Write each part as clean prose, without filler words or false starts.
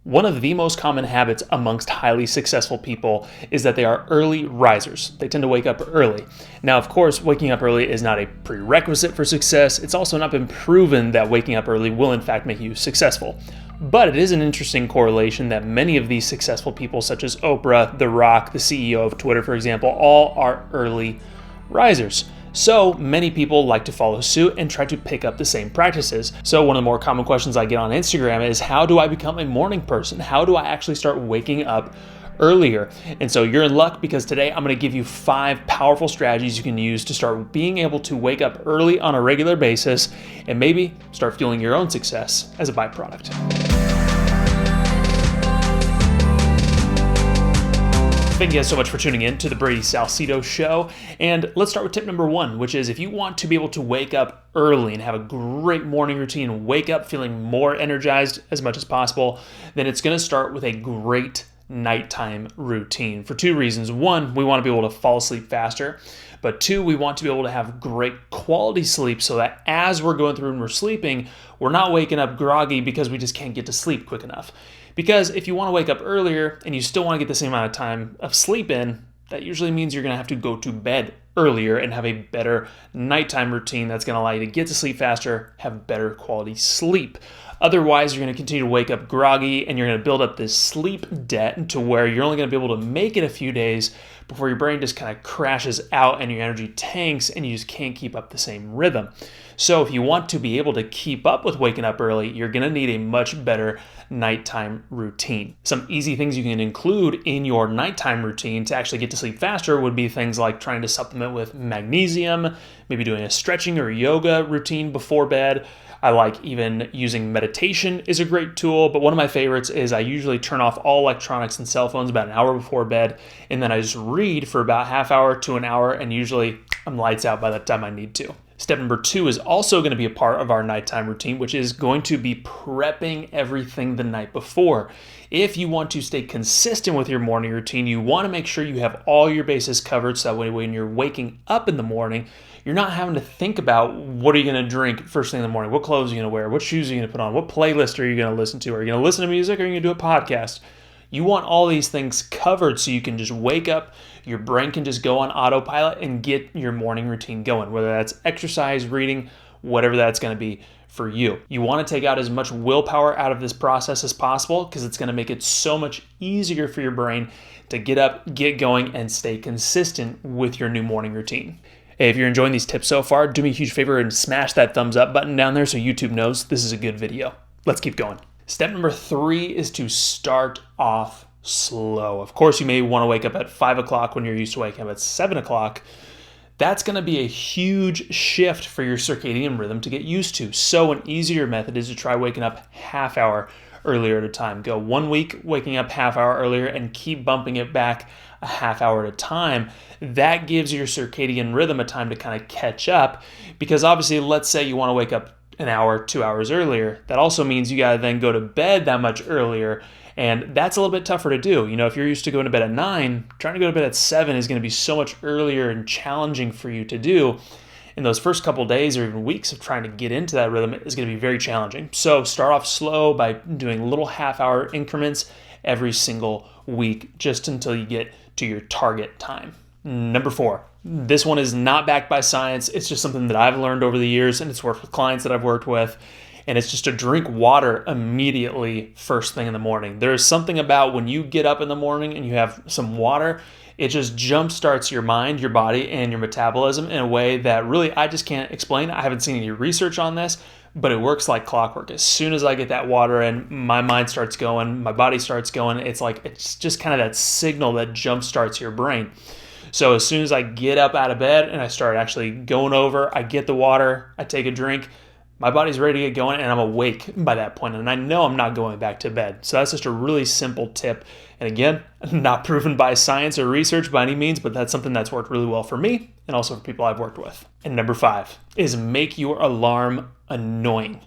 One of the most common habits amongst highly successful people is that they are early risers. They tend to wake up early. Now, of course, waking up early is not a prerequisite for success. It's also not been proven that waking up early will in fact make you successful. But it is an interesting correlation that many of these successful people, such as Oprah, The Rock, the CEO of Twitter, for example, all are early risers. So many people like to follow suit and try to pick up the same practices. So one of the more common questions I get on Instagram is, how do I become a morning person? How do I actually start waking up earlier? And so you're in luck, because today I'm going to give you 5 powerful strategies you can use to start being able to wake up early on a regular basis and maybe start fueling your own success as a byproduct. Thank you guys so much for tuning in to the Brady Salcedo Show. And let's start with tip number 1, which is if you want to be able to wake up early and have a great morning routine, wake up feeling more energized as much as possible, then it's going to start with a great nighttime routine for 2 reasons. 1, we want to be able to fall asleep faster. But 2, we want to be able to have great quality sleep so that as we're going through and we're sleeping, we're not waking up groggy because we just can't get to sleep quick enough. Because if you want to wake up earlier and you still want to get the same amount of time of sleep in, that usually means you're going to have to go to bed earlier and have a better nighttime routine that's going to allow you to get to sleep faster, have better quality sleep. Otherwise, you're going to continue to wake up groggy and you're going to build up this sleep debt to where you're only going to be able to make it a few days before your brain just kind of crashes out and your energy tanks and you just can't keep up the same rhythm. So if you want to be able to keep up with waking up early, you're going to need a much better nighttime routine. Some easy things you can include in your nighttime routine to actually get to sleep faster would be things like trying to supplement with magnesium, maybe doing a stretching or yoga routine before bed. I like even using meditation is a great tool, but one of my favorites is I usually turn off all electronics and cell phones about an hour before bed, and then I just read for about half hour to an hour, and usually I'm lights out by the time I need to. Step number 2 is also going to be a part of our nighttime routine, which is going to be prepping everything the night before. If you want to stay consistent with your morning routine, you want to make sure you have all your bases covered so that way when you're waking up in the morning, you're not having to think about what are you going to drink first thing in the morning, what clothes are you going to wear, what shoes are you going to put on, what playlist are you going to listen to, are you going to listen to music, or are you going to do a podcast? You want all these things covered so you can just wake up, your brain can just go on autopilot and get your morning routine going, whether that's exercise, reading, whatever that's going to be for you. You want to take out as much willpower out of this process as possible because it's going to make it so much easier for your brain to get up, get going, and stay consistent with your new morning routine. Hey, if you're enjoying these tips so far, do me a huge favor and smash that thumbs up button down there so YouTube knows this is a good video. Let's keep going. Step number 3 is to start off slow. Of course, you may want to wake up at 5 o'clock when you're used to waking up at 7 o'clock. That's going to be a huge shift for your circadian rhythm to get used to. So an easier method is to try waking up half hour earlier at a time. Go 1 week waking up half hour earlier and keep bumping it back a half hour at a time. That gives your circadian rhythm a time to kind of catch up, because obviously, let's say you want to wake up an hour, 2 hours earlier. That also means you got to then go to bed that much earlier. And that's a little bit tougher to do. You know, if you're used to going to bed at 9, trying to go to bed at 7 is going to be so much earlier and challenging for you to do. In those first couple days or even weeks of trying to get into that rhythm is going to be very challenging. So start off slow by doing little half-hour increments every single week just until you get to your target time. Number 4. This one is not backed by science. It's just something that I've learned over the years, and it's worked with clients that I've worked with. And it's just to drink water immediately first thing in the morning. There is something about when you get up in the morning and you have some water, it just jumpstarts your mind, your body, and your metabolism in a way that really I just can't explain. I haven't seen any research on this, but it works like clockwork. As soon as I get that water in, my mind starts going, my body starts going. It's just kind of that signal that jumpstarts your brain. So as soon as I get up out of bed and I start actually going over, I get the water, I take a drink, my body's ready to get going and I'm awake by that point, and I know I'm not going back to bed. So that's just a really simple tip. And again, not proven by science or research by any means, but that's something that's worked really well for me and also for people I've worked with. And number 5 is make your alarm annoying.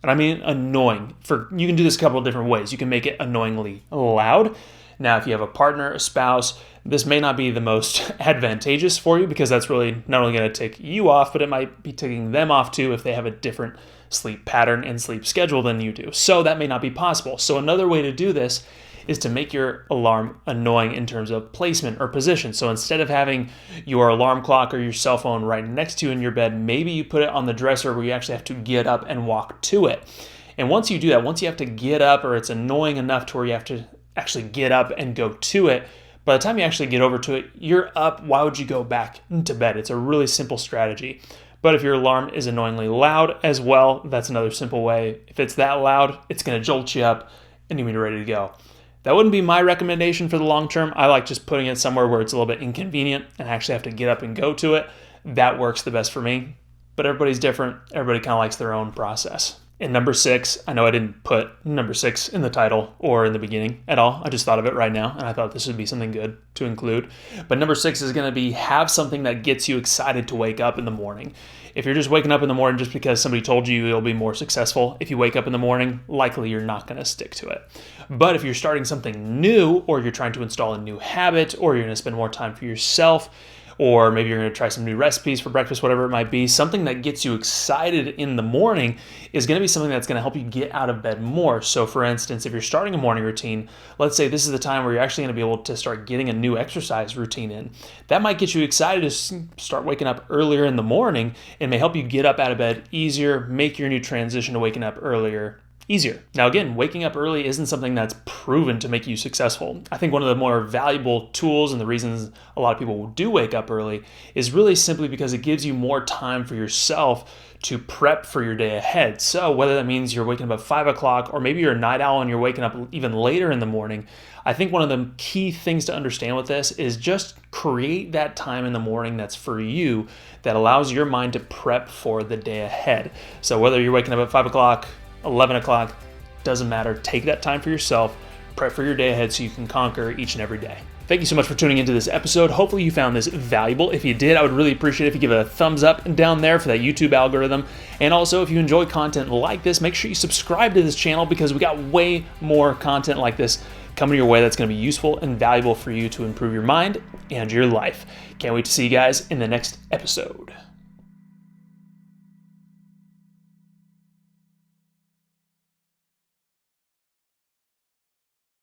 And I mean annoying. You can do this a couple of different ways. You can make it annoyingly loud. Now, if you have a partner, a spouse, this may not be the most advantageous for you because that's really not only going to take you off, but it might be taking them off too if they have a different sleep pattern and sleep schedule than you do. So that may not be possible. So another way to do this is to make your alarm annoying in terms of placement or position. So instead of having your alarm clock or your cell phone right next to you in your bed, maybe you put it on the dresser where you actually have to get up and walk to it. And once you do that, once you have to get up or it's annoying enough to where you have to actually get up and go to it, by the time you actually get over to it, you're up. Why would you go back into bed? It's a really simple strategy. But if your alarm is annoyingly loud as well, that's another simple way. If it's that loud, it's going to jolt you up and you'll be ready to go. That wouldn't be my recommendation for the long term. I like just putting it somewhere where it's a little bit inconvenient and I actually have to get up and go to it. That works the best for me. But everybody's different. Everybody kind of likes their own process. And number 6, I know I didn't put number 6 in the title or in the beginning at all. I just thought of it right now, and I thought this would be something good to include. But number 6 is going to be have something that gets you excited to wake up in the morning. If you're just waking up in the morning just because somebody told you you'll be more successful, if you wake up in the morning, likely you're not going to stick to it. But if you're starting something new, or you're trying to install a new habit, or you're going to spend more time for yourself, or maybe you're going to try some new recipes for breakfast, whatever it might be, something that gets you excited in the morning is going to be something that's going to help you get out of bed more. So for instance, if you're starting a morning routine, let's say this is the time where you're actually going to be able to start getting a new exercise routine in. That might get you excited to start waking up earlier in the morning and may help you get up out of bed easier, make your new transition to waking up earlier easier. Now again, waking up early isn't something that's proven to make you successful. I think one of the more valuable tools and the reasons a lot of people do wake up early is really simply because it gives you more time for yourself to prep for your day ahead. So whether that means you're waking up at 5 o'clock or maybe you're a night owl and you're waking up even later in the morning, I think one of the key things to understand with this is just create that time in the morning that's for you that allows your mind to prep for the day ahead. So whether you're waking up at 5 o'clock, 11 o'clock, doesn't matter. Take that time for yourself, prep for your day ahead so you can conquer each and every day. Thank you so much for tuning into this episode. Hopefully you found this valuable. If you did, I would really appreciate it if you give it a thumbs up and down there for that YouTube algorithm. And also, if you enjoy content like this, make sure you subscribe to this channel because we got way more content like this coming your way that's going to be useful and valuable for you to improve your mind and your life. Can't wait to see you guys in the next episode.